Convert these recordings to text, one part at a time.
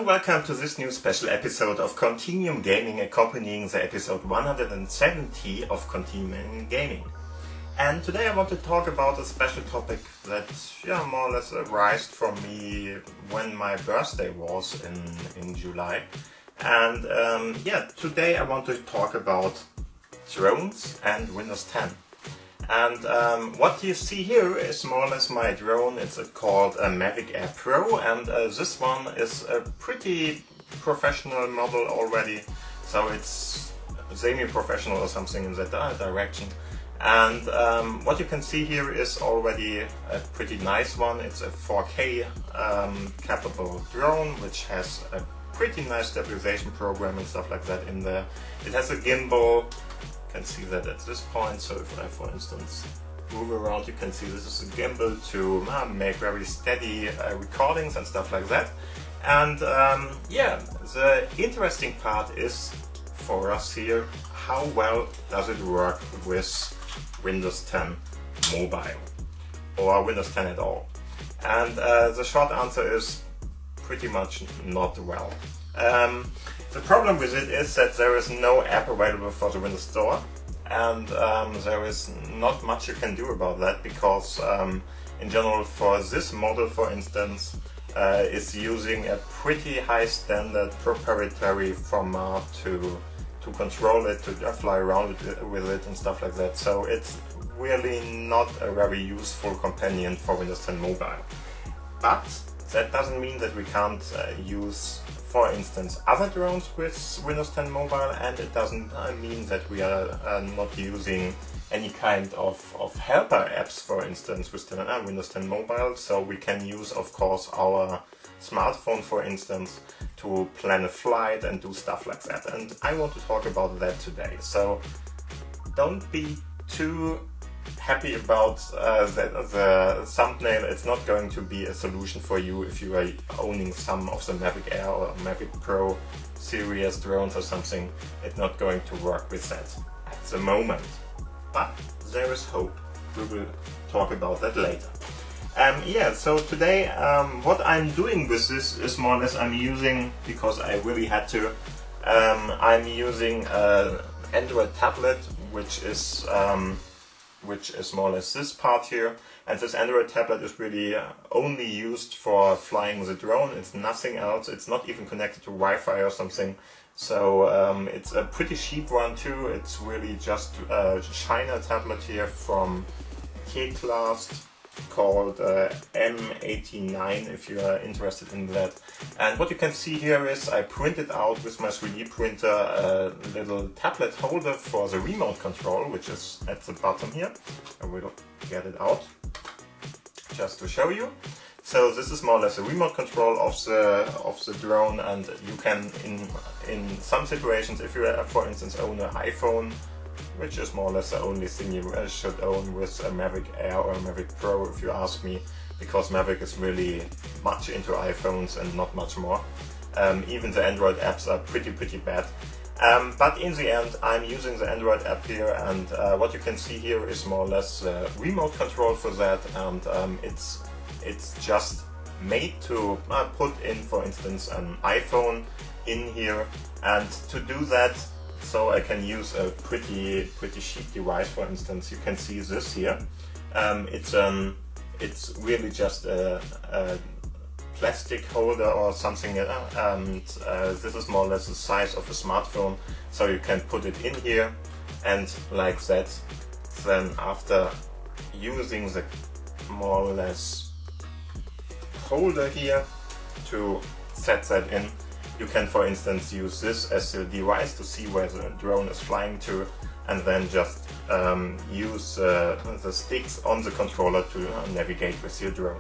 welcome to this new special episode of Continuum Gaming, accompanying the episode 170 of Continuum Gaming. And today I want to talk about a special topic that more or less arose for me when my birthday was in July. And today I want to talk about drones and Windows 10. And what you see here is more or less my drone. It's called a Mavic Air Pro, and this one is a pretty professional model already, so it's semi-professional or something in that direction. And what you can see here is already a pretty nice one. It's a 4K capable drone, which has a pretty nice stabilization program and stuff like that in there. It has a gimbal. You can see that at this point, so if I, for instance, move around, you can see this is a gimbal to make very steady recordings and stuff like that. And the interesting part is for us here, how well does it work with Windows 10 Mobile or Windows 10 at all? And the short answer is pretty much not well. The problem with it is that there is no app available for the Windows Store, and there is not much you can do about that, because in general for this model, for instance, is using a pretty high standard proprietary format to control it, to fly around with it and stuff like that. So it's really not a very useful companion for Windows 10 Mobile. But that doesn't mean that we can't use, for instance, other drones with Windows 10 Mobile, and it doesn't mean that we are not using any kind of helper apps, for instance, with Windows 10 Mobile. So we can use, of course, our smartphone, for instance, to plan a flight and do stuff like that. And I want to talk about that today. So don't be too happy about the thumbnail. It's not going to be a solution for you if you are owning some of the Mavic Air or Mavic Pro series drones or something. It's not going to work with that at the moment. But there is hope. We will talk about that later. So today what I'm doing with this is more or less I'm using, because I really had to, I'm using an Android tablet, which is more or less this part here. And this Android tablet is really only used for flying the drone. It's nothing else. It's not even connected to Wi-Fi or something. So it's a pretty cheap one too. It's really just a China tablet here from K-Class, called M89, if you are interested in that. And what you can see here is I printed out with my 3D printer a little tablet holder for the remote control, which is at the bottom here. I will get it out just to show you. So this is more or less a remote control of the drone, and you can in some situations, if you for instance own an iPhone, which is more or less the only thing you should own with a Mavic Air or a Mavic Pro, if you ask me, because Mavic is really much into iPhones and not much more. Even the Android apps are pretty bad. But in the end, I'm using the Android app here, and what you can see here is more or less the remote control for that, and it's just made to put in, for instance, an iPhone in here, and to do that, so I can use a pretty cheap device. For instance, you can see this here. It's really just a plastic holder or something, and this is more or less the size of a smartphone. So you can put it in here, and like that. Then after using the more or less holder here to set that in, you can, for instance, use this as a device to see where the drone is flying to, and then just use the sticks on the controller to navigate with your drone.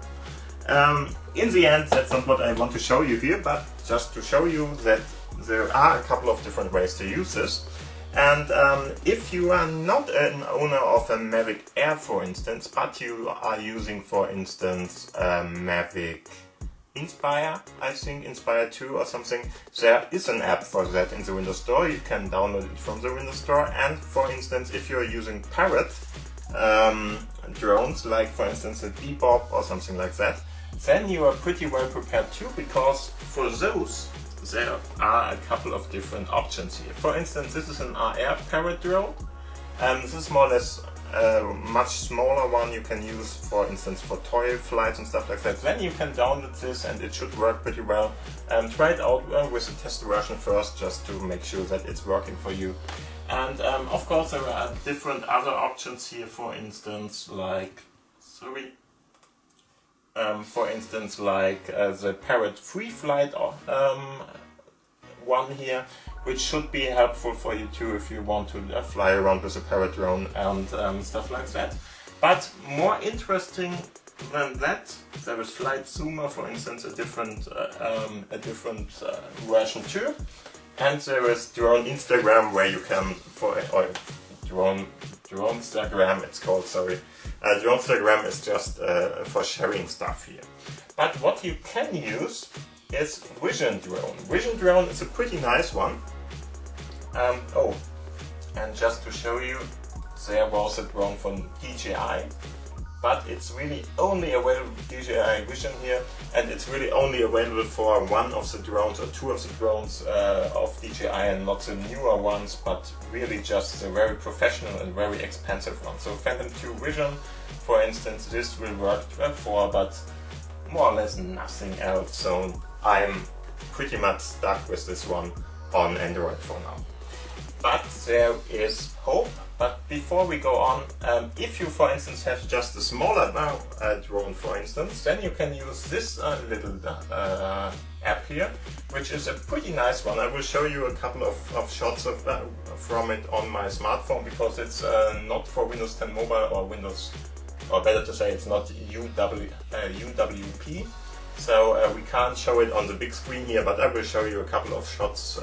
In the end, that's not what I want to show you here, but just to show you that there are a couple of different ways to use this. And if you are not an owner of a Mavic Air, for instance, but you are using, for instance, Mavic Inspire, I think Inspire 2 or something, there is an app for that in the Windows Store. You can download it from the Windows Store. And for instance, if you're using Parrot drones, like for instance a Bebop or something like that, then you are pretty well prepared too, because for those there are a couple of different options here. For instance, this is an AR parrot drone. This is more or less a much smaller one you can use, for instance, for toy flights and stuff like that. Then you can download this and it should work pretty well. Try it out with a test version first, just to make sure that it's working for you. And of course there are different other options here, for instance like, the Parrot Free Flight one here, which should be helpful for you too if you want to fly around with a parrot drone and stuff like that. But more interesting than that, there is Flight Zoomer, for instance, a different version too. And there is Drone Instagram, where you can, Drone Instagram it's called, sorry. Drone Instagram is just for sharing stuff here. But what you can use is Vision Drone. Vision Drone is a pretty nice one. And just to show you, there was a drone from DJI, but it's really only available with DJI Vision here, and it's really only available for one of the drones or two of the drones of DJI, and not the newer ones, but really just the very professional and very expensive ones. So Phantom 2 Vision, for instance, this will work for, but more or less nothing else. So I'm pretty much stuck with this one on Android for now. But there is hope. But before we go on, if you, for instance, have just a smaller drone, for instance, then you can use this little app here, which is a pretty nice one. I will show you a couple of shots from it on my smartphone, because it's not for Windows 10 Mobile or Windows, or better to say, it's not UWP. So we can't show it on the big screen here, but I will show you a couple of shots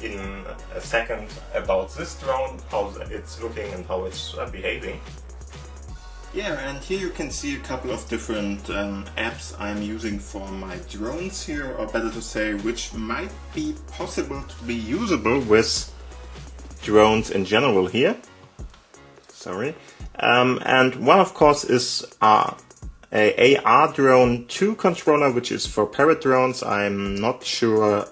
in a second about this drone, how it's looking and how it's behaving. Yeah, and here you can see a couple of different apps I'm using for my drones here, or better to say, which might be possible to be usable with drones in general here. Sorry. And one, of course, is a AR Drone 2 controller, which is for parrot drones. I'm not sure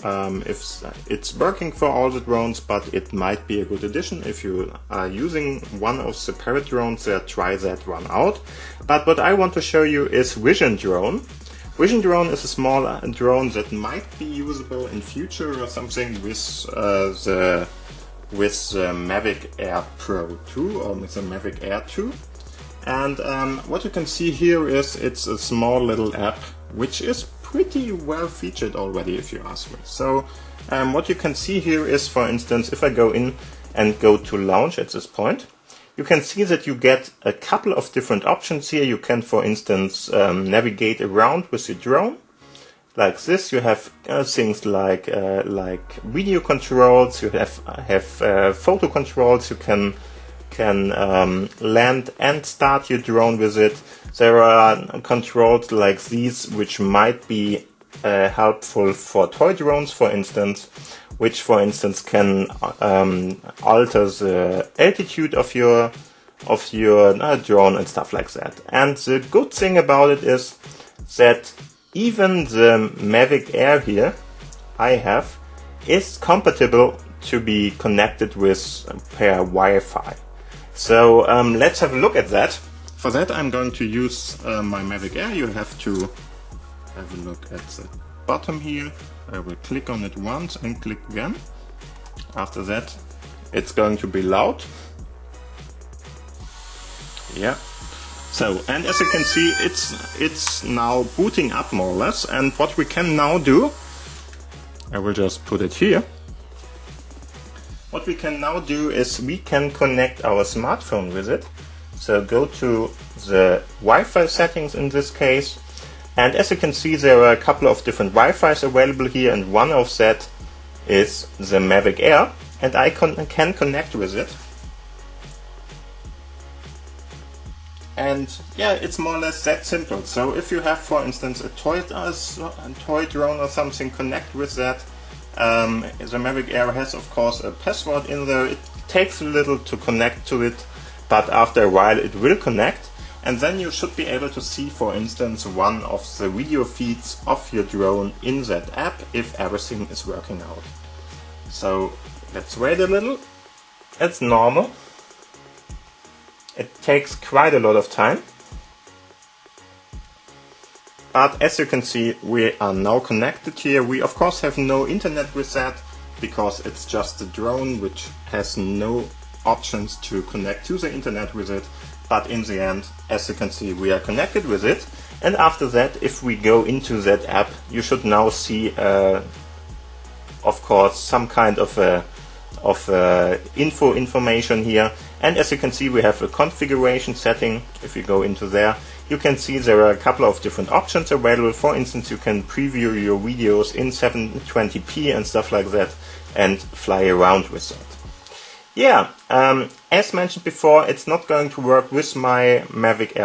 if it's working for all the drones, but it might be a good addition. If you are using one of the parrot drones, try that one out. But what I want to show you is Vision Drone. Vision Drone is a small drone that might be usable in future or something with the Mavic Air Pro 2 or with the Mavic Air 2. And what you can see here is it's a small little app, which is pretty well featured already, if you ask me. So what you can see here is, for instance, if I go in and go to launch at this point, you can see that you get a couple of different options here. You can, for instance, navigate around with your drone. Like this, you have things like video controls, you have photo controls, you can land and start your drone with it. There are controls like these which might be helpful for toy drones, for instance, which, for instance, can alter the altitude of your drone and stuff like that. And the good thing about it is that even the Mavic Air here I have is compatible to be connected with per Wi-Fi. So let's have a look at that. For that I'm going to use my Mavic Air. You have to have a look at the bottom here. I will click on it once and click again. After that it's going to be loud. Yeah. So, and as you can see, it's now booting up more or less. And what we can now do, I will just put it here. What we can now do is we can connect our smartphone with it. So go to the Wi-Fi settings in this case. And as you can see, there are a couple of different Wi-Fis available here, and one of that is the Mavic Air. And I can connect with it. And yeah, it's more or less that simple. So if you have, for instance, a toy drone or something, connect with that. The Mavic Air has, of course, a password in there. It takes a little to connect to it, but after a while it will connect. and then you should be able to see, for instance, one of the video feeds of your drone in that app if everything is working out. So let's wait a little. It's normal. It takes quite a lot of time. But as you can see, we are now connected here. We of course have no internet with that, because it's just a drone which has no options to connect to the internet with it. But in the end, as you can see, we are connected with it. And after that, if we go into that app, you should now see, of course, some kind of information here. And as you can see, we have a configuration setting. If you go into there, you can see there are a couple of different options available. For instance, you can preview your videos in 720p and stuff like that, and fly around with that. Yeah, as mentioned before, it's not going to work with my Mavic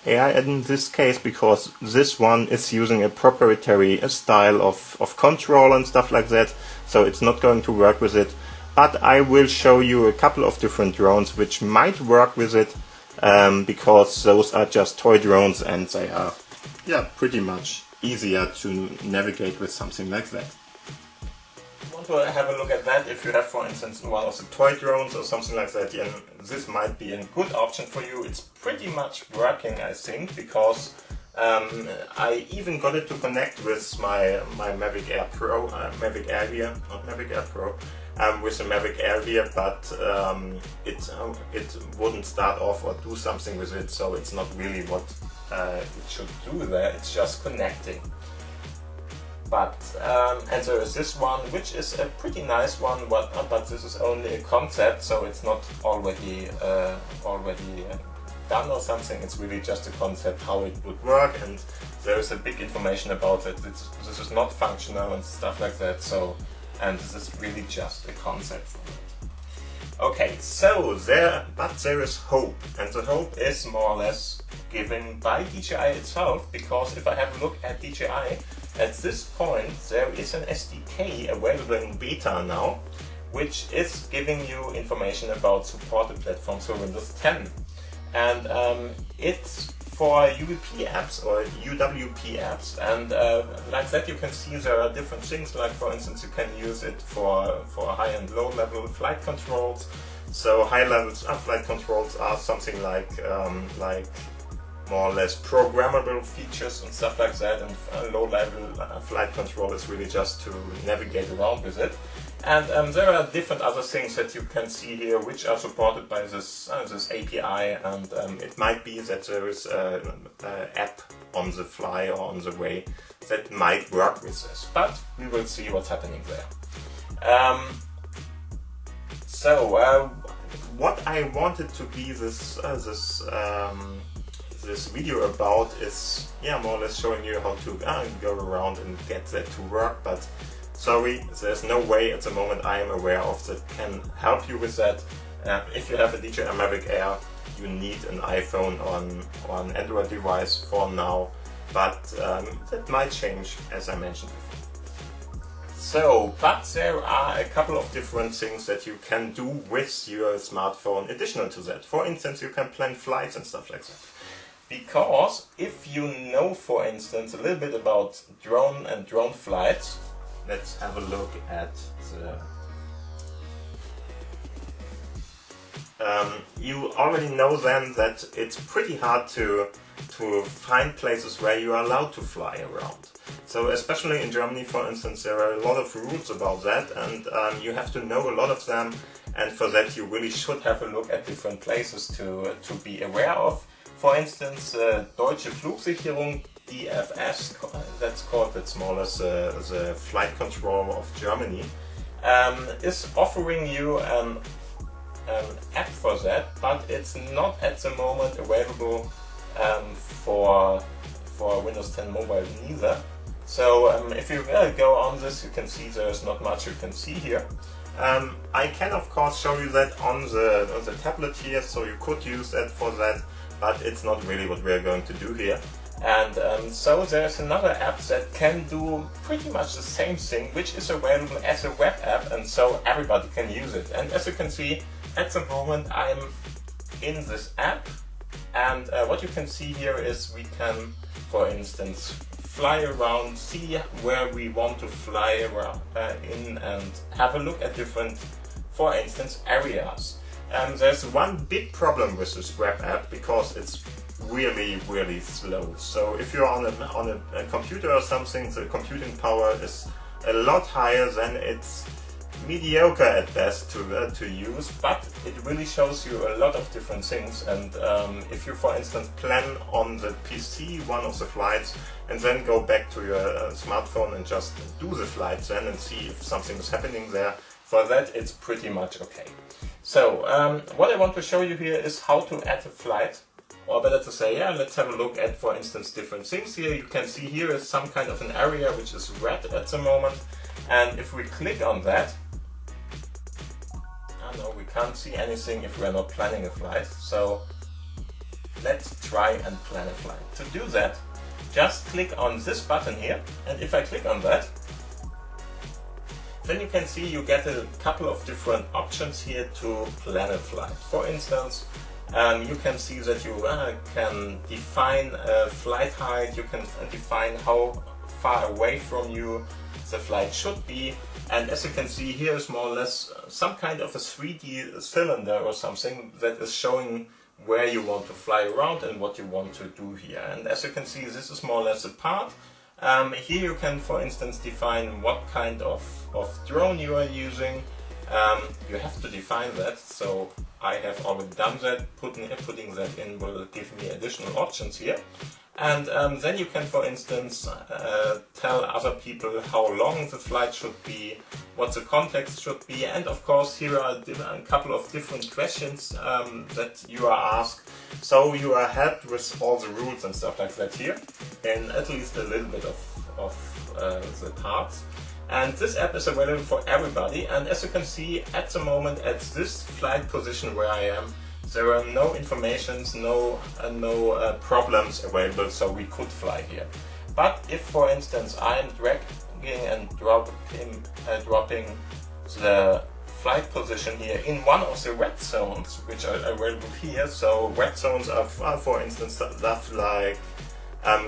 Air in this case, because this one is using a proprietary style of control and stuff like that, so it's not going to work with it. But I will show you a couple of different drones which might work with it, because those are just toy drones and they are pretty much easier to navigate with something like that. Want to have a look at that if you have, for instance, one of the toy drones or something like that, and this might be a good option for you. It's pretty much working, I think, because I even got it to connect with my Mavic Air Pro, Mavic Air here, not Mavic Air Pro, with the Mavic Air here, but it wouldn't start off or do something with it, so it's not really what it should do there, it's just connecting. But and there is this one, which is a pretty nice one, but this is only a concept, so it's not already done or something. It's really just a concept how it would work, and there is a big information about it. This is not functional and stuff like that. So, and this is really just a concept for it. Okay, so there is hope, and the hope is more or less given by DJI itself, because if I have a look at DJI, at this point there is an SDK available in beta now, which is giving you information about supported platforms for Windows 10. And it's for UWP apps or UWP apps, and like that you can see there are different things, like for instance you can use it for high and low level flight controls. So high level flight controls are something like more or less programmable features and stuff like that, and low level flight control is really just to navigate around with it. And there are different other things that you can see here which are supported by this API, and it might be that there is an app on the fly or on the way that might work with this, but we will see what's happening there. What I wanted to be this video about is more or less showing you how to go around and get that to work, but sorry, there's no way at the moment I am aware of that can help you with that. If you have a DJI Mavic Air, you need an iPhone or an Android device for now, but that might change, as I mentioned before. So, but there are a couple of different things that you can do with your smartphone additional to that. For instance, you can plan flights and stuff like that. Because if you know, for instance, a little bit about drone flights, let's have a look at the... you already know then that it's pretty hard to find places where you are allowed to fly around. So especially in Germany, for instance, there are a lot of rules about that, and you have to know a lot of them, and for that you really should have a look at different places to be aware of. For instance, Deutsche Flugsicherung, DFS, that's more or less the flight control of Germany, is offering you an app for that, but it's not at the moment available for Windows 10 Mobile neither. So if you go on this, you can see there's not much you can see here. I can of course show you that on the tablet here, so you could use that for that, but it's not really what we're going to do here. And so there's another app that can do pretty much the same thing, which is available as a web app, and so everybody can use it. And as you can see, at the moment I'm in this app, And what you can see here is we can, for instance, fly around, see where we want to fly around, in, and have a look at different, for instance, areas. There's one big problem with this web app because it's really slow. So if you're on a computer or something, the computing power is a lot higher than it's mediocre at best to use, but it really shows you a lot of different things. And if you, for instance, plan on the PC one of the flights and then go back to your smartphone and just do the flights then and see if something is happening there, for that it's pretty much okay. So what I want to show you here is how to add a flight, or better to say, yeah, let's have a look at, for instance, different things here. You can see here is some kind of an area which is red at the moment, and if we click on that, no, we can't see anything if we're not planning a flight. So let's try and plan a flight. To do that, just click on this button here, and if I click on that, then you can see you get a couple of different options here to plan a flight. For instance, you can see that you can define a flight height, you can define how far away from you the flight should be, and as you can see here is more or less some kind of a 3D cylinder or something that is showing where you want to fly around and what you want to do here. And as you can see, this is more or less a part. Here you can, for instance, define what kind of drone you are using. You have to define that, so I have already done that. Putting that in will give me additional options here. And then you can, for instance, tell other people how long the flight should be, what the context should be, and of course here are a couple of different questions that you are asked. So you are helped with all the rules and stuff like that here, in at least a little bit of the parts. And this app is available for everybody, and as you can see at the moment at this flight position where I am, there are no informations, no problems available, so we could fly here. But if, for instance, I am dragging and dropping the flight position here in one of the red zones, which are available here, so red zones are, for instance, stuff like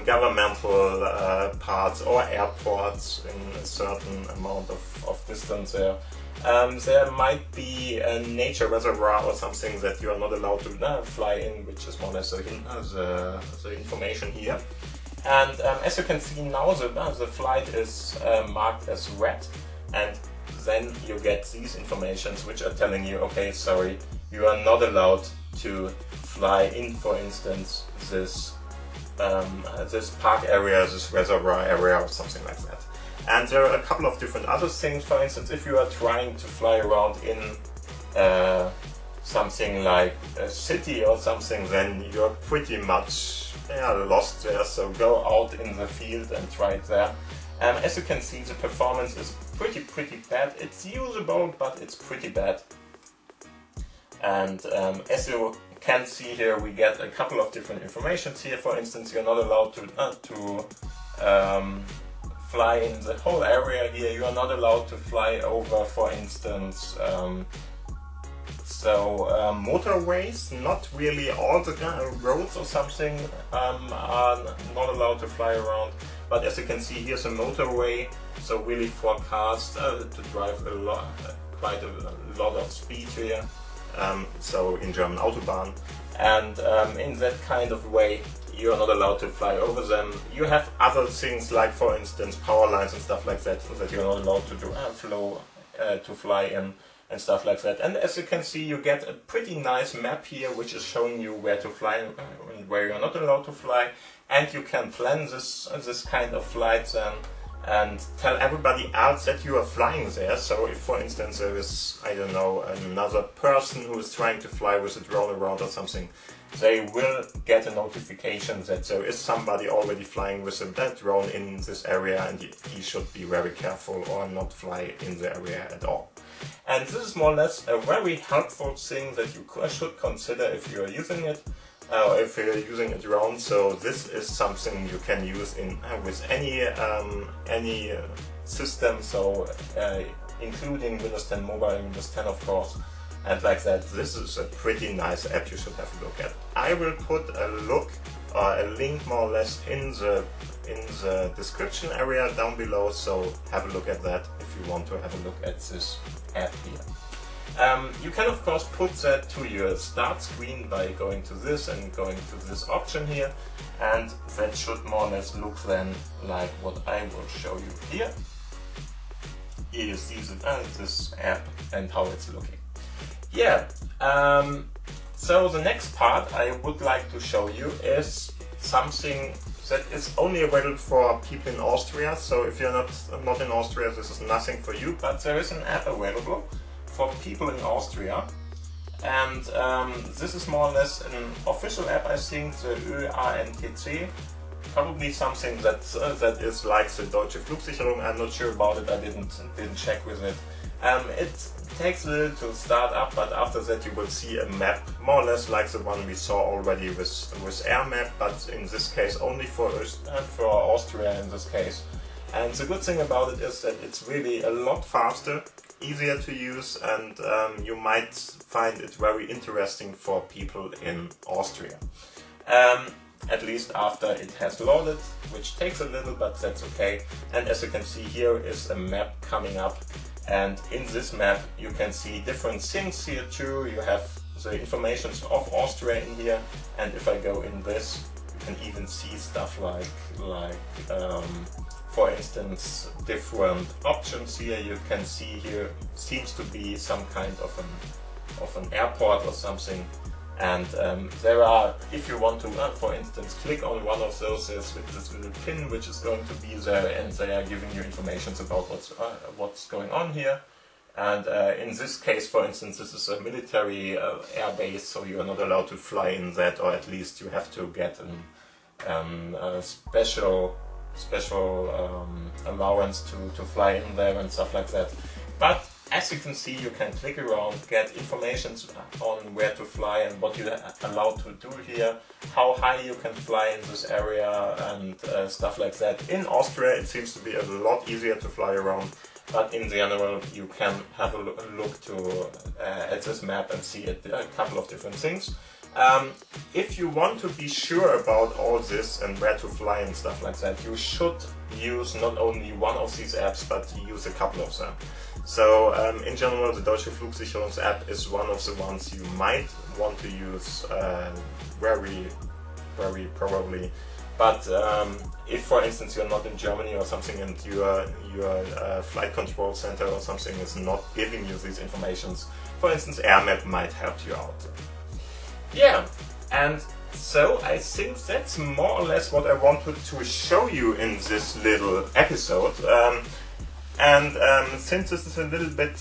governmental parts or airports in a certain amount of distance there. There might be a nature reservoir or something that you are not allowed to fly in, which is more or less the information here. And as you can see now, the flight is marked as red, and then you get these informations which are telling you, okay, sorry, you are not allowed to fly in, for instance, this park area, this reservoir area or something like that. And there are a couple of different other things. For instance, if you are trying to fly around in something like a city or something, then you're pretty much lost there. So go out in the field and try it there. As you can see, the performance is pretty bad. It's usable, but it's pretty bad. And as you can see here, we get a couple of different informations here. For instance, you're not allowed to fly in the whole area here. You are not allowed to fly over, for instance, motorways. Not really all the roads or something are not allowed to fly around. But as you can see, here's a motorway, so really for cars to drive quite a lot of speed here. So in German Autobahn, and in that kind of way you are not allowed to fly over them. You have other things like, for instance, power lines and stuff like that you're not allowed to do to fly in and stuff like that. And as you can see, you get a pretty nice map here which is showing you where to fly and where you're not allowed to fly, and you can plan this kind of flights and tell everybody else that you are flying there. So if, for instance, there is, I don't know, another person who is trying to fly with a drone around or something, they will get a notification that there is somebody already flying with a drone in this area, and he should be very careful or not fly in the area at all. And this is more or less a very helpful thing that you should consider if you are using it. If you're using a drone, so this is something you can use in with any system, so including Windows 10 Mobile and Windows 10 of course. and like that. This is a pretty nice app you should have a look at. I will put a link more or less in the description area down below, so have a look at that if you want to have a look at this app here. You can of course put that to your start screen by going to this and going to this option here, and that should more or less look then like what I will show you here. Here you see this app and how it's looking. Yeah, so the next part I would like to show you is something that is only available for people in Austria. So if you're not in Austria, this is nothing for you, but there is an app available for people in Austria, and this is more or less an official app, I think, the ÖANTC, probably something that is like the Deutsche Flugsicherung. I'm not sure about it, I didn't check with it. It takes a little to start up, but after that you will see a map more or less like the one we saw already with Air Map, but in this case only for Austria in this case. And the good thing about it is that it's really a lot faster, easier to use, and you might find it very interesting for people in Austria. At least after it has loaded, which takes a little, but that's okay. And as you can see, here is a map coming up, and in this map you can see different things here too. You have the information of Austria in here, and if I go in this, you can even see stuff like for instance, different options here. You can see here seems to be some kind of an airport or something, and there are, if you want to, for instance, click on one of those, there's this little pin which is going to be there, and they are giving you information about what's going on here. And in this case, for instance, this is a military air base, so you are not allowed to fly in that, or at least you have to get a special allowance to fly in there and stuff like that. But as you can see, you can click around, get information on where to fly and what you're allowed to do here, how high you can fly in this area, and stuff like that. In Austria it seems to be a lot easier to fly around, but in general you can have a look at this map and see a couple of different things. If you want to be sure about all this and where to fly and stuff like that, you should use not only one of these apps, but use a couple of them. So in general, the Deutsche Flugsicherungs app is one of the ones you might want to use very probably. But if, for instance, you're not in Germany or something, and your flight control center or something is not giving you these informations, for instance, AirMap might help you out. Yeah, and so I think that's more or less what I wanted to show you in this little episode. Since this is a little bit,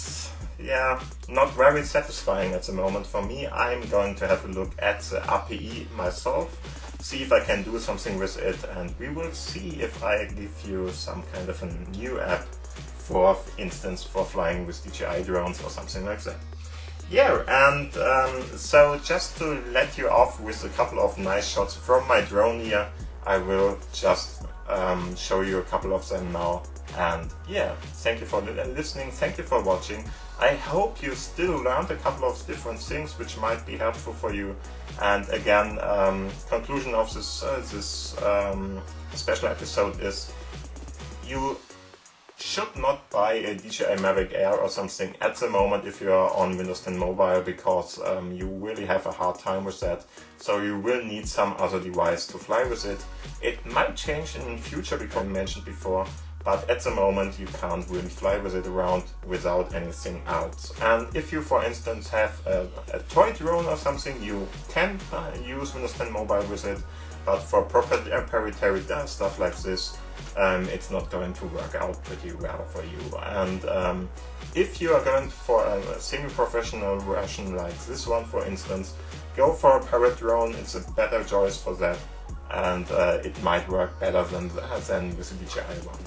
not very satisfying at the moment for me, I'm going to have a look at the API myself, see if I can do something with it, and we will see if I give you some kind of a new app, for instance, for flying with DJI drones or something like that. Yeah, and so just to let you off with a couple of nice shots from my drone here, I will just show you a couple of them now. And yeah, thank you for listening, thank you for watching. I hope you still learned a couple of different things which might be helpful for you. And again, conclusion of this special episode is, you should not buy a DJI Mavic Air or something at the moment if you are on Windows 10 Mobile, because you really have a hard time with that. So you will need some other device to fly with it. It might change in the future, because I mentioned before, but at the moment you can't really fly with it around without anything else. And if you, for instance, have a toy drone or something, you can use Windows 10 Mobile with it, but for proprietary stuff like this, it's not going to work out pretty well for you. And if you are going for a semi-professional version like this one, for instance, go for a parrot drone. It's a better choice for that, and it might work better than with the DJI one.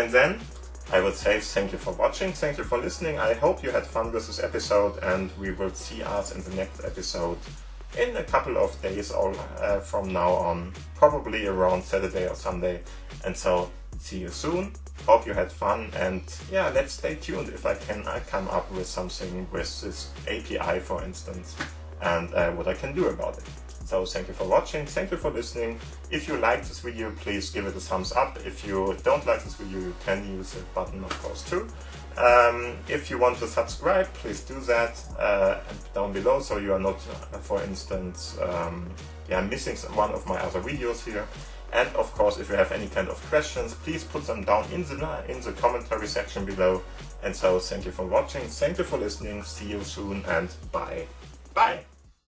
And then I would say thank you for watching, thank you for listening. I hope you had fun with this episode, and we will see us in the next episode in a couple of days from now on, probably around Saturday or Sunday. And so see you soon. Hope you had fun, and yeah, let's stay tuned if I come up with something with this API, for instance, and what I can do about it. So thank you for watching, thank you for listening. If you like this video, please give it a thumbs up. If you don't like this video, you can use the button, of course, too. If you want to subscribe, please do that down below, so you are not, for instance, missing one of my other videos here. And of course, if you have any kind of questions, please put them down in the commentary section below. And so thank you for watching, thank you for listening, see you soon, and bye. Bye!